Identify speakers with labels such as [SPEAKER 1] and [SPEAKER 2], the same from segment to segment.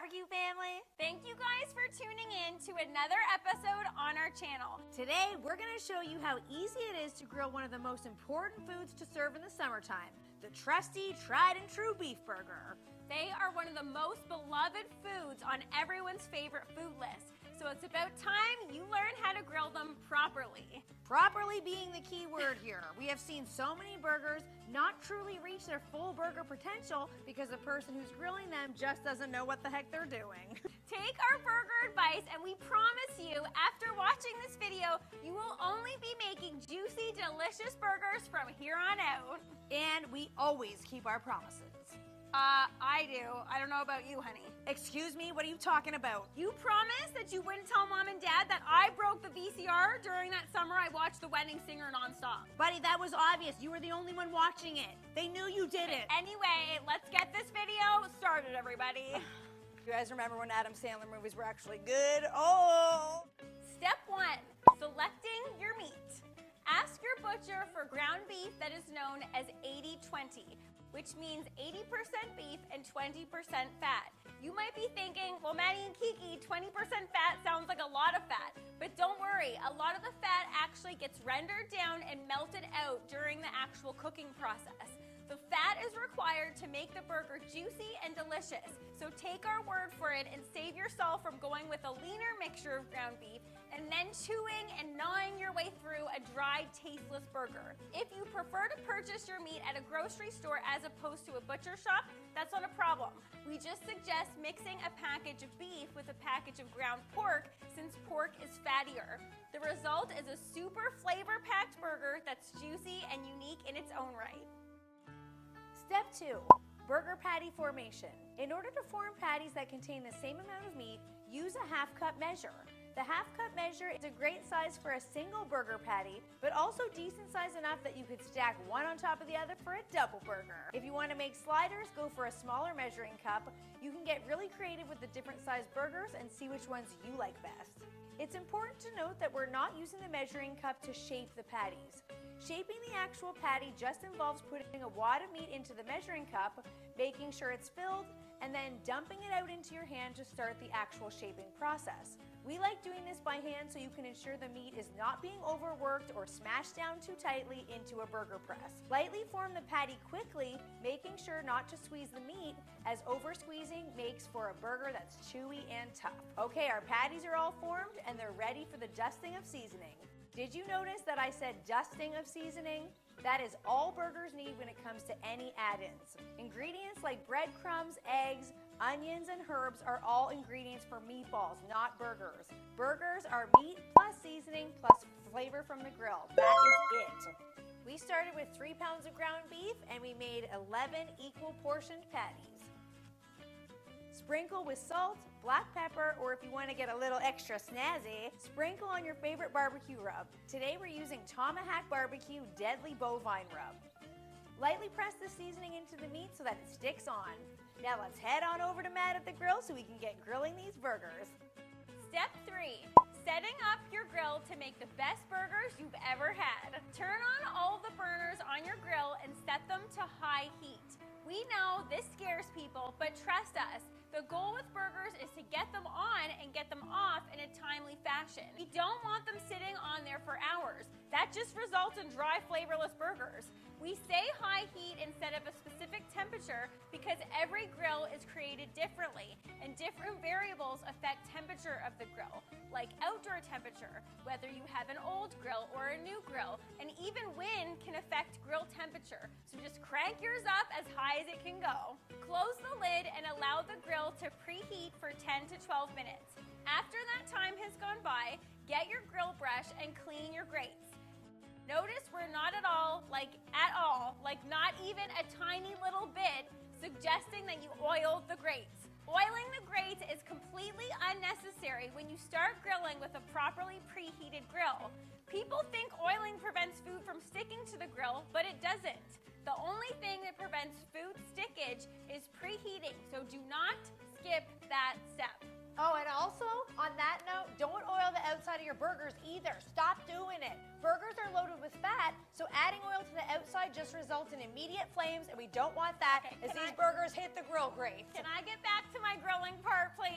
[SPEAKER 1] barbecue family.
[SPEAKER 2] Thank you guys for tuning in to another episode on our channel.
[SPEAKER 1] Today, we're going to show you how easy it is to grill one of the most important foods to serve in the summertime, the trusty, tried and true beef burger.
[SPEAKER 2] They are one of the most beloved foods on everyone's favorite food list. So it's about time you learn how to grill them properly.
[SPEAKER 1] Properly being the key word here. We have seen so many burgers not truly reach their full burger potential because the person who's grilling them just doesn't know what the heck they're doing.
[SPEAKER 2] Take our burger advice and we promise you, after watching this video, you will only be making juicy, delicious burgers from here on out.
[SPEAKER 1] And we always keep our promises.
[SPEAKER 2] I do. I don't know about you, honey.
[SPEAKER 1] Excuse me, what are you talking about?
[SPEAKER 2] You promised that you wouldn't tell Mom and Dad that I broke the VCR during that summer I watched The Wedding Singer nonstop.
[SPEAKER 1] Buddy, that was obvious. You were the only one watching it. They knew you did it.
[SPEAKER 2] Anyway, let's get this video started, everybody.
[SPEAKER 1] You guys remember when Adam Sandler movies were actually good? Oh!
[SPEAKER 2] Step 1, selecting your meat. Ask your butcher for ground beef that is known as 80-20. Which means 80% beef and 20% fat. You might be thinking, well, Maddie and Kiki, 20% fat sounds like a lot of fat. But don't worry, a lot of the fat actually gets rendered down and melted out during the actual cooking process. The fat is required to make the burger juicy and delicious. So take our word for it and save yourself from going with a leaner mixture of ground beef and then chewing and gnawing your way through a dry, tasteless burger. If you prefer to purchase your meat at a grocery store as opposed to a butcher shop, that's not a problem. We just suggest mixing a package of beef with a package of ground pork since pork is fattier. The result is a super flavor-packed burger that's juicy and unique in its own right.
[SPEAKER 1] Step 2, burger patty formation. In order to form patties that contain the same amount of meat, use a half-cup measure. The half-cup measure is a great size for a single burger patty, but also decent size enough that you could stack one on top of the other for a double burger. If you want to make sliders, go for a smaller measuring cup. You can get really creative with the different size burgers and see which ones you like best. It's important to note that we're not using the measuring cup to shape the patties. Shaping the actual patty just involves putting a wad of meat into the measuring cup, making sure it's filled, and then dumping it out into your hand to start the actual shaping process. We like doing this by hand so you can ensure the meat is not being overworked or smashed down too tightly into a burger press. Lightly form the patty quickly, making sure not to squeeze the meat, as over squeezing makes for a burger that's chewy and tough. Okay, our patties are all formed and they're ready for the dusting of seasoning. Did you notice that I said dusting of seasoning? That is all burgers need when it comes to any add-ins. Ingredients like breadcrumbs, eggs, onions, and herbs are all ingredients for meatballs, not burgers. Burgers are meat plus seasoning plus flavor from the grill. That is it. We started with 3 pounds of ground beef and we made 11 equal portioned patties. Sprinkle with salt, black pepper, or if you want to get a little extra snazzy, sprinkle on your favorite barbecue rub. Today we're using Tomahawk Barbecue Deadly Bovine Rub. Lightly press the seasoning into the meat so that it sticks on. Now let's head on over to Matt at the grill so we can get grilling these burgers.
[SPEAKER 2] Step 3, setting up your grill to make the best burgers you've ever had. Turn on all the burners on your grill and set them to high heat. We know this scares people, but trust us, the goal with burgers is to get them on and get them off in a timely fashion. We don't want them sitting on there for hours. That just results in dry, flavorless burgers. We say high heat instead of a specific temperature because every grill is created differently and different variables affect temperature of the grill, like outdoor temperature, whether you have an old grill or a new grill, and even wind can affect grill temperature. So just crank yours up as high as it can go. Close the lid and allow the grill to preheat for 10 to 12 minutes. After that time has gone by, get your grill brush and clean your grates. Notice we're not at all, not even a tiny little bit, suggesting that you oil the grates. Oiling the grates is completely unnecessary when you start grilling with a properly preheated grill. People think oiling prevents food from sticking to the grill, but it doesn't. The only thing that prevents food stickage is preheating, so do not skip that step.
[SPEAKER 1] Oh, and also, on that note, don't oil the outside of your burgers either. Stop doing it. Burgers are loaded with fat, so adding oil to the outside just results in immediate flames, and we don't want that as these burgers hit the grill grates.
[SPEAKER 2] Can I get back to my grilling part, please?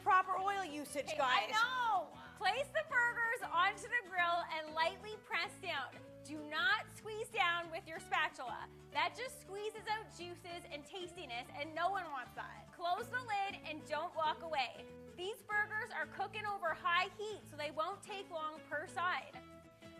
[SPEAKER 1] proper oil usage, guys.
[SPEAKER 2] I know. Place the burgers onto the grill and lightly press down. Do not squeeze down with your spatula. That just squeezes out juices and tastiness, and no one wants that. Close the lid and don't walk away. These burgers are cooking over high heat, so they won't take long per side.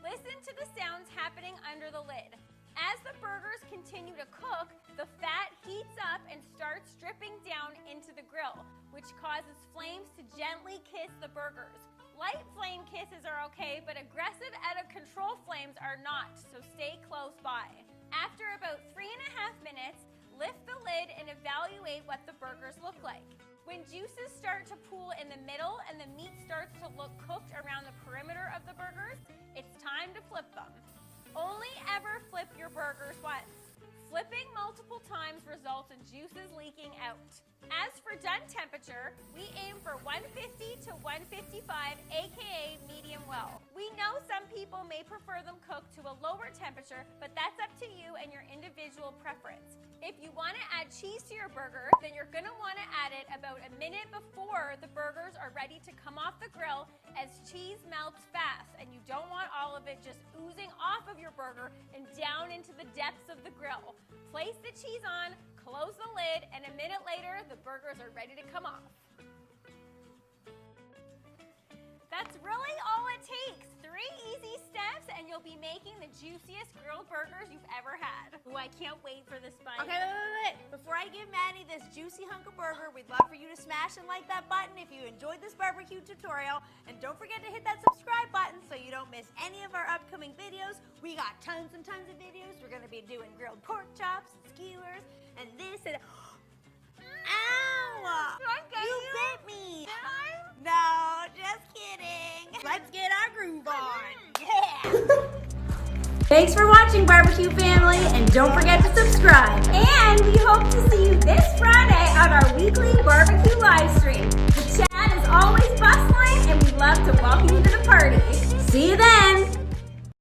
[SPEAKER 2] Listen to the sounds happening under the lid. As the burgers continue to cook, the fat heats up and starts dripping down into the grill, which causes flames to gently kiss the burgers. Light flame kisses are okay, but aggressive out-of-control flames are not, so stay close by. After about 3.5 minutes, lift the lid and evaluate what the burgers look like. When juices start to pool in the middle and the meat starts to look cooked around the perimeter of the burgers, it's time to flip them. Only ever flip your burgers once. Flipping multiple times results in juices leaking out. As for done temperature, we aim for 150 to 155, aka medium well. We know some people may prefer them cooked to a lower temperature, but that's up to you and your individual preference. If you want to add cheese to your burger, then you're going to want to add it about a minute before the burgers are ready to come off the grill, as cheese melts fast and you don't want all of it just oozing off of your burger and down into the depths of the grill. Place the cheese on, close the lid, and a minute later, the burgers are ready to come off. That's really all it takes. 3 easy steps and you'll be making the juiciest grilled burgers you've ever had. Ooh, I can't wait for this bite.
[SPEAKER 1] Okay, wait. Before I give Maddie this juicy hunk of burger, we'd love for you to smash and like that button if you enjoyed this barbecue tutorial. And don't forget to hit that subscribe button so you don't miss any of our upcoming videos. We got tons and tons of videos. We're going to be doing grilled pork chops, skewers, and this and... Ow! You bit me!
[SPEAKER 2] Did I?
[SPEAKER 1] No, just kidding. Let's get our groove on. Yeah! Thanks for watching, Barbecue Family, and don't forget to subscribe.
[SPEAKER 2] And we hope to see you this Friday on our weekly barbecue live stream.